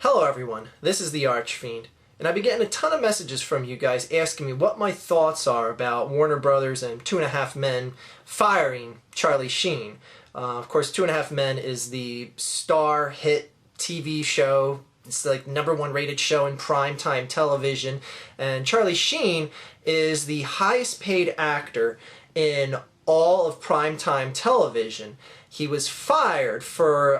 Hello everyone, this is the Archfiend, and I've been getting a ton of messages from you guys asking me what my thoughts are about Warner Brothers and 2.5 Men firing Charlie Sheen. Of course, 2.5 Men is the star hit TV show. It's like #1 rated show in primetime television, and Charlie Sheen is the highest paid actor in all of primetime television. He was fired for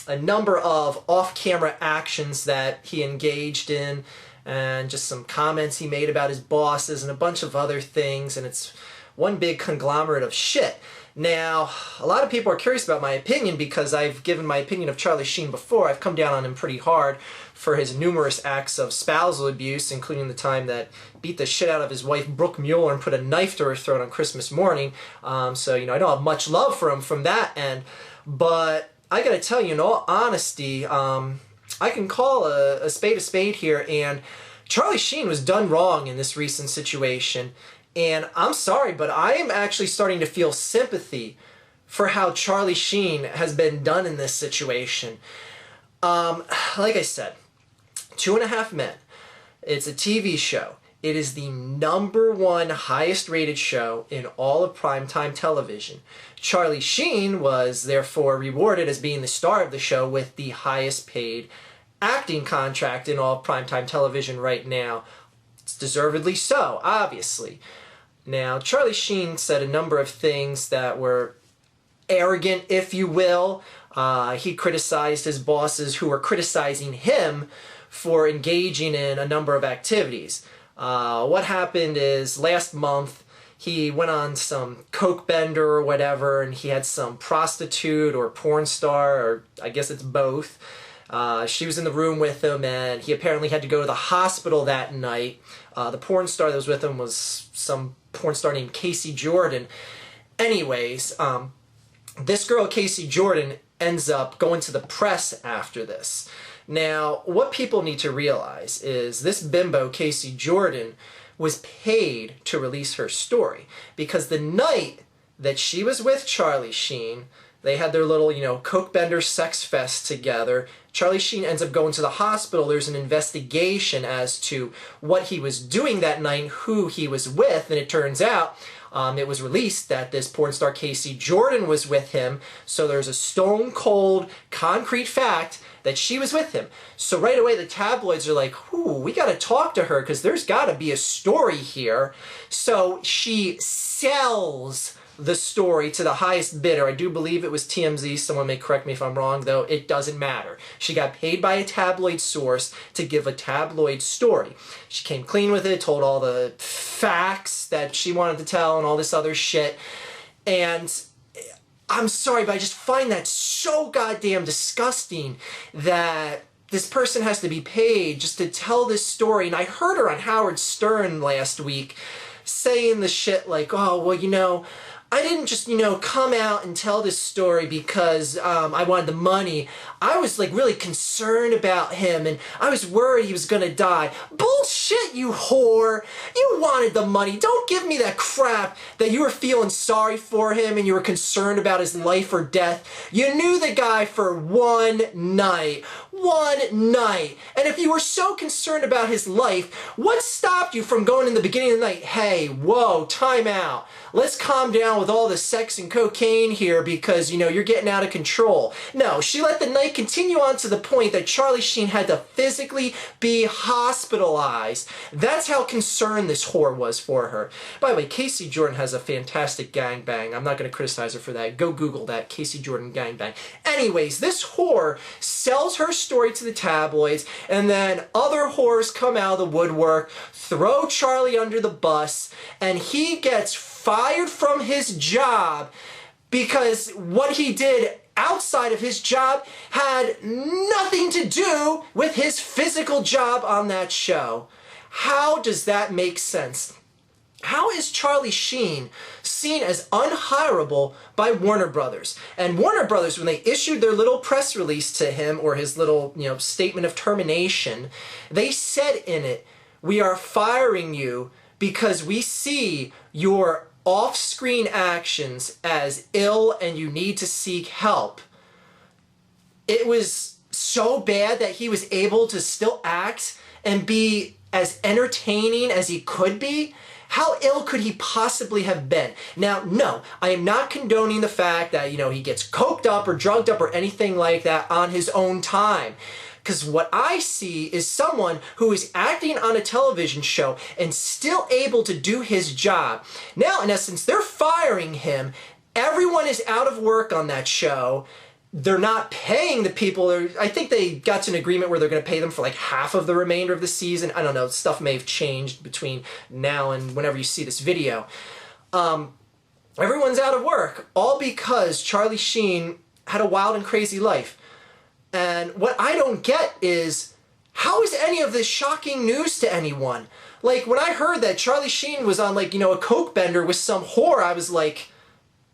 a number of off-camera actions that he engaged in, and just some comments he made about his bosses and a bunch of other things, and it's one big conglomerate of shit. Now, a lot of people are curious about my opinion because I've given my opinion of Charlie Sheen before. I've come down on him pretty hard for his numerous acts of spousal abuse, including the time that beat the shit out of his wife Brooke Mueller and put a knife to her throat on Christmas morning. So, I don't have much love for him from that end. But I gotta tell you, in all honesty, I can call a spade here, and Charlie Sheen was done wrong in this recent situation. And I'm sorry, but I am actually starting to feel sympathy for how Charlie Sheen has been done in this situation. Like I said, 2.5 Men. It's a TV show. It is the #1 highest rated show in all of primetime television. Charlie Sheen was therefore rewarded as being the star of the show with the highest paid acting contract in all of primetime television right now. It's deservedly so, obviously. Now, Charlie Sheen said a number of things that were arrogant, if you will. He criticized his bosses who were criticizing him for engaging in a number of activities. What happened is last month he went on some coke bender or whatever, and he had some prostitute or porn star, or I guess it's both. She was in the room with him, and he apparently had to go to the hospital that night. The porn star that was with him was some porn star named Casey Jordan. Anyways, this girl, Casey Jordan, ends up going to the press after this. Now, what people need to realize is this bimbo, Casey Jordan, was paid to release her story, because the night that she was with Charlie Sheen, they had their little, coke bender sex fest together. Charlie Sheen ends up going to the hospital. There's an investigation as to what he was doing that night, who he was with, and it turns out it was released that this porn star Casey Jordan was with him, so there's a stone cold, concrete fact that she was with him. So right away the tabloids are like, ooh, we gotta talk to her because there's gotta be a story here. So she sells the story to the highest bidder. I do believe it was TMZ. Someone may correct me if I'm wrong, though. It doesn't matter. She got paid by a tabloid source to give a tabloid story. She came clean with it, told all the facts that she wanted to tell and all this other shit. And I'm sorry, but I just find that so goddamn disgusting that this person has to be paid just to tell this story. And I heard her on Howard Stern last week saying the shit like, oh, well, I didn't just, come out and tell this story because I wanted the money. I was, really concerned about him, and I was worried he was gonna die. Bullshit, you whore! You wanted the money. Don't give me that crap that you were feeling sorry for him and you were concerned about his life or death. You knew the guy for one night. One night. And if you were so concerned about his life, what stopped you from going in the beginning of the night, hey, whoa, time out. Let's calm down with all the sex and cocaine here because, you're getting out of control. No, she let the night continue on to the point that Charlie Sheen had to physically be hospitalized. That's how concerned this whore was for her. By the way, Casey Jordan has a fantastic gangbang. I'm not going to criticize her for that. Go Google that, Casey Jordan gangbang. Anyways, this whore sells her story to the tabloids, and then other whores come out of the woodwork, throw Charlie under the bus, and he gets fired from his job because what he did outside of his job had nothing to do with his physical job on that show. How does that make sense? How is Charlie Sheen seen as unhireable by Warner Brothers? And Warner Brothers, when they issued their little press release to him, or his little, statement of termination, they said in it, we are firing you because we see your off-screen actions as ill and you need to seek help. It was so bad that he was able to still act and be as entertaining as he could be? How ill could he possibly have been? Now, no, I am not condoning the fact that, he gets coked up or drugged up or anything like that on his own time. Because what I see is someone who is acting on a television show and still able to do his job. Now, in essence, they're firing him. Everyone is out of work on that show. They're not paying the people. I think they got to an agreement where they're going to pay them for like half of the remainder of the season. I don't know. Stuff may have changed between now and whenever you see this video. Everyone's out of work, all because Charlie Sheen had a wild and crazy life. And what I don't get is, how is any of this shocking news to anyone? Like, when I heard that Charlie Sheen was on, like, a coke bender with some whore, I was like,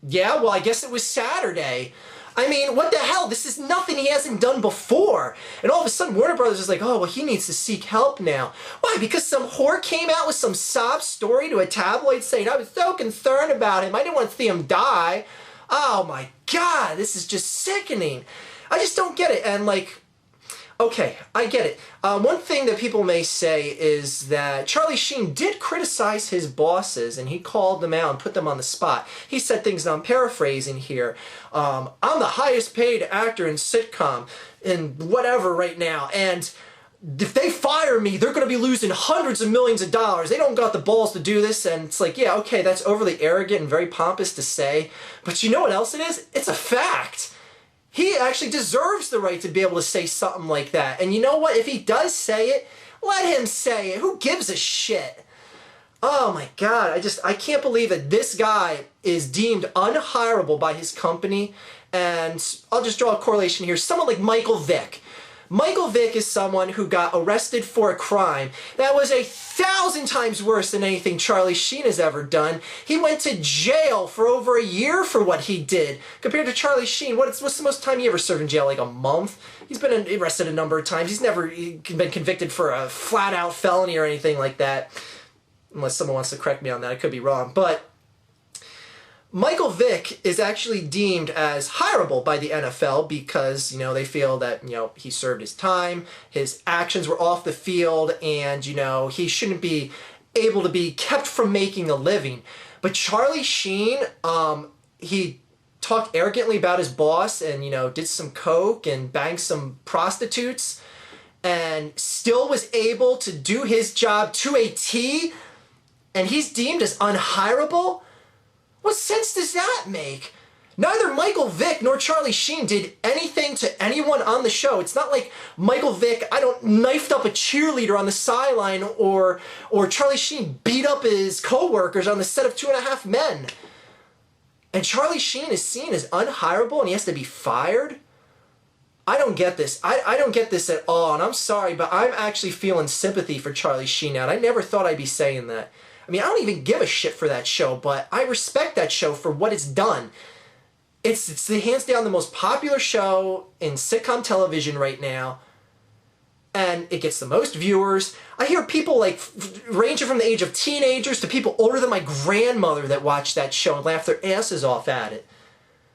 yeah, well, I guess it was Saturday. I mean, what the hell? This is nothing he hasn't done before. And all of a sudden, Warner Brothers is like, oh, well, he needs to seek help now. Why? Because some whore came out with some sob story to a tabloid saying, I was so concerned about him. I didn't want to see him die. Oh, my God. This is just sickening. I just don't get it. And, like, okay, I get it. One thing that people may say is that Charlie Sheen did criticize his bosses, and he called them out and put them on the spot. He said things, and I'm paraphrasing here. I'm the highest paid actor in sitcom and whatever right now, and if they fire me, they're going to be losing hundreds of millions of dollars. They don't got the balls to do this. And it's like, yeah, okay, that's overly arrogant and very pompous to say, but you know what else it is? It's a fact. He actually deserves the right to be able to say something like that. And you know what? If he does say it, let him say it. Who gives a shit? Oh my God, I can't believe that this guy is deemed unhireable by his company. And I'll just draw a correlation here. Someone like Michael Vick. Michael Vick is someone who got arrested for a crime that was 1,000 times worse than anything Charlie Sheen has ever done. He went to jail for over a year for what he did. Compared to Charlie Sheen, what's the most time he ever served in jail? Like a month? He's been arrested a number of times. He's never been convicted for a flat-out felony or anything like that. Unless someone wants to correct me on that, I could be wrong. But Michael Vick is actually deemed as hireable by the NFL because, they feel that, he served his time, his actions were off the field, and, he shouldn't be able to be kept from making a living. But Charlie Sheen, he talked arrogantly about his boss and, did some coke and banged some prostitutes and still was able to do his job to a T, and he's deemed as unhireable? What sense does that make? Neither Michael Vick nor Charlie Sheen did anything to anyone on the show. It's not like Michael Vick, knifed up a cheerleader on the sideline or Charlie Sheen beat up his co-workers on the set of 2.5 Men. And Charlie Sheen is seen as unhireable and he has to be fired? I don't get this. I don't get this at all, and I'm sorry, but I'm actually feeling sympathy for Charlie Sheen now, and I never thought I'd be saying that. I mean, I don't even give a shit for that show, but I respect that show for what it's done. It's hands down the most popular show in sitcom television right now, and it gets the most viewers. I hear people ranging from the age of teenagers to people older than my grandmother that watch that show and laugh their asses off at it.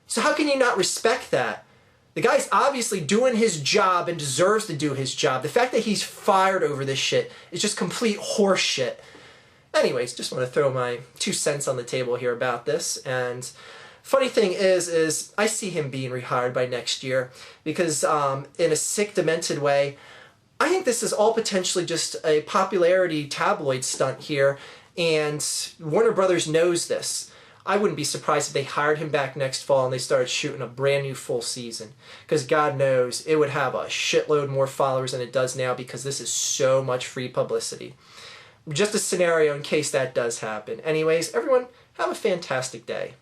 So how can you not respect that? The guy's obviously doing his job and deserves to do his job. The fact that he's fired over this shit is just complete horse shit. Anyways, just want to throw my 2 cents on the table here about this. And funny thing is I see him being rehired by next year because in a sick, demented way, I think this is all potentially just a popularity tabloid stunt here, and Warner Brothers knows this. I wouldn't be surprised if they hired him back next fall and they started shooting a brand new full season. Because God knows it would have a shitload more followers than it does now because this is so much free publicity. Just a scenario in case that does happen. Anyways, everyone, have a fantastic day.